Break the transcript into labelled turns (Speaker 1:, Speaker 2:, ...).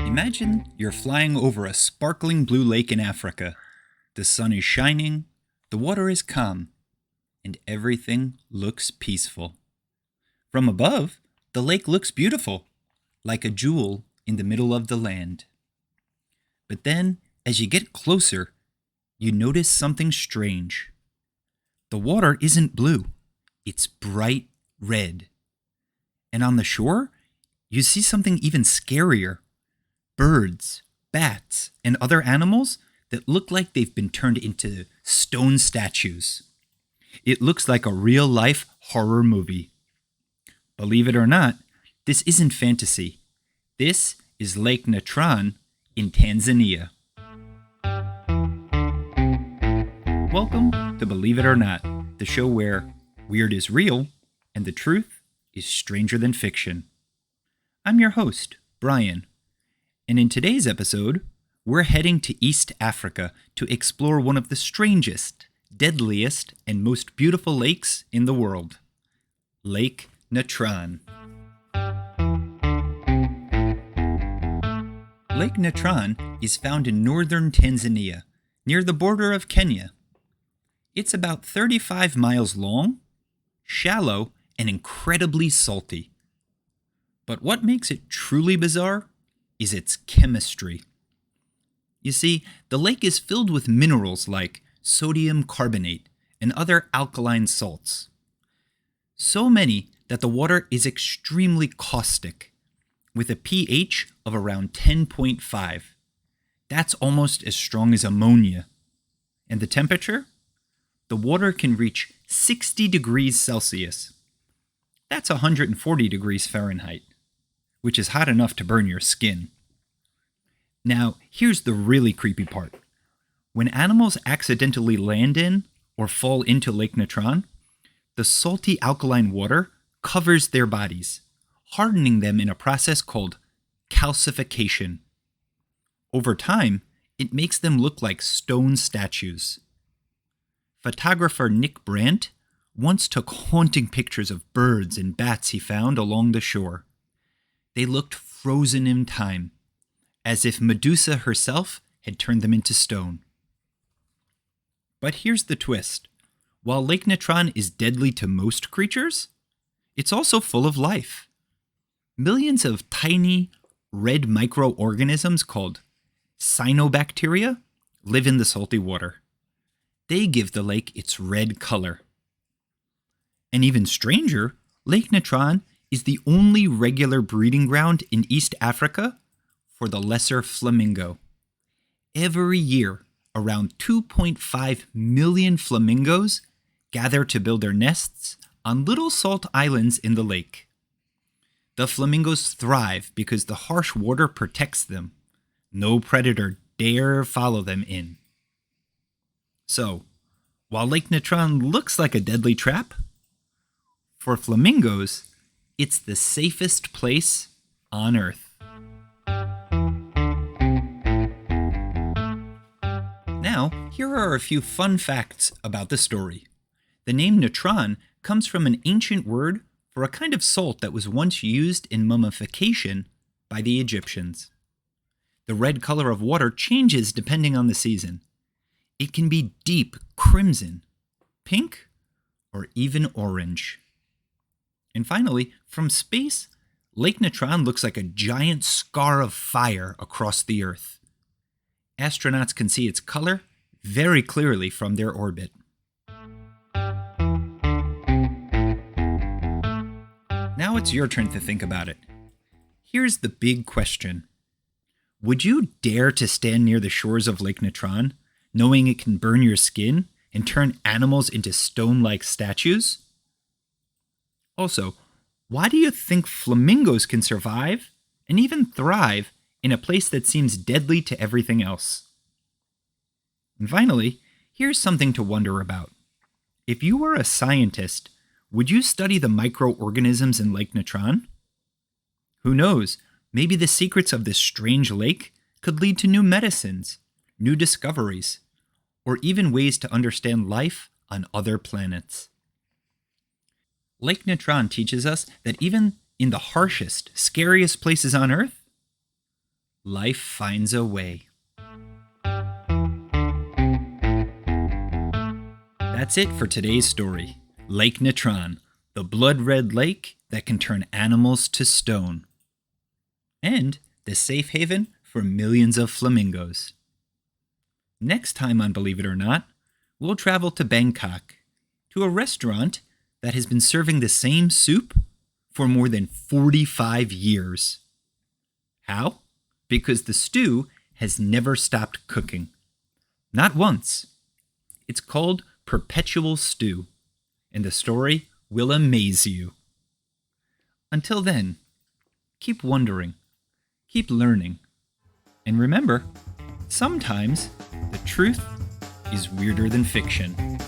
Speaker 1: Imagine you're flying over a sparkling blue lake in Africa. The sun is shining, the water is calm, and everything looks peaceful. From above, the lake looks beautiful, like a jewel in the middle of the land. But then, as you get closer, you notice something strange. The water isn't blue, it's bright red. And on the shore, you see something even scarier. Birds, bats, and other animals that look like they've been turned into stone statues. It looks like a real-life horror movie. Believe it or not, this isn't fantasy. This is Lake Natron in Tanzania. Welcome to Believe It or Not, the show where weird is real and the truth is stranger than fiction. I'm your host, Bryan, and in today's episode, we're heading to East Africa to explore one of the strangest, deadliest, and most beautiful lakes in the world, Lake Natron. Lake Natron is found in northern Tanzania, near the border of Kenya. It's about 35 miles long, shallow, and incredibly salty. But what makes it truly bizarre is its chemistry. You see, the lake is filled with minerals like sodium carbonate and other alkaline salts. So many that the water is extremely caustic, with a pH of around 10.5. That's almost as strong as ammonia. And the temperature? The water can reach 60 degrees Celsius. That's 140 degrees Fahrenheit, which is hot enough to burn your skin. Now, here's the really creepy part. When animals accidentally land in or fall into Lake Natron, the salty alkaline water covers their bodies, hardening them in a process called calcification. Over time, it makes them look like stone statues. Photographer Nick Brandt once took haunting pictures of birds and bats he found along the shore. They looked frozen in time, as if Medusa herself had turned them into stone. But here's the twist. While Lake Natron is deadly to most creatures, it's also full of life. Millions of tiny, red microorganisms called cyanobacteria live in the salty water. They give the lake its red color. And even stranger, Lake Natron is the only regular breeding ground in East Africa for the lesser flamingo. Every year, around 2.5 million flamingos gather to build their nests on little salt islands in the lake. The flamingos thrive because the harsh water protects them. No predator dare follow them in. So, while Lake Natron looks like a deadly trap, for flamingos, it's the safest place on Earth. Now, here are a few fun facts about the story. The name natron comes from an ancient word for a kind of salt that was once used in mummification by the Egyptians. The red color of water changes depending on the season. It can be deep crimson, pink, or even orange. And finally, from space, Lake Natron looks like a giant scar of fire across the Earth. Astronauts can see its color very clearly from their orbit. Now it's your turn to think about it. Here's the big question. Would you dare to stand near the shores of Lake Natron, knowing it can burn your skin and turn animals into stone-like statues? Also, why do you think flamingos can survive and even thrive in a place that seems deadly to everything else? And finally, here's something to wonder about. If you were a scientist, would you study the microorganisms in Lake Natron? Who knows, maybe the secrets of this strange lake could lead to new medicines, new discoveries, or even ways to understand life on other planets. Lake Natron teaches us that even in the harshest, scariest places on Earth, life finds a way. That's it for today's story. Lake Natron, the blood-red lake that can turn animals to stone. And the safe haven for millions of flamingos. Next time on Believe It or Not, we'll travel to Bangkok, to a restaurant that has been serving the same soup for more than 45 years. How? Because the stew has never stopped cooking. Not once. It's called Perpetual Stew, and the story will amaze you. Until then, keep wondering, keep learning, and remember, sometimes the truth is weirder than fiction.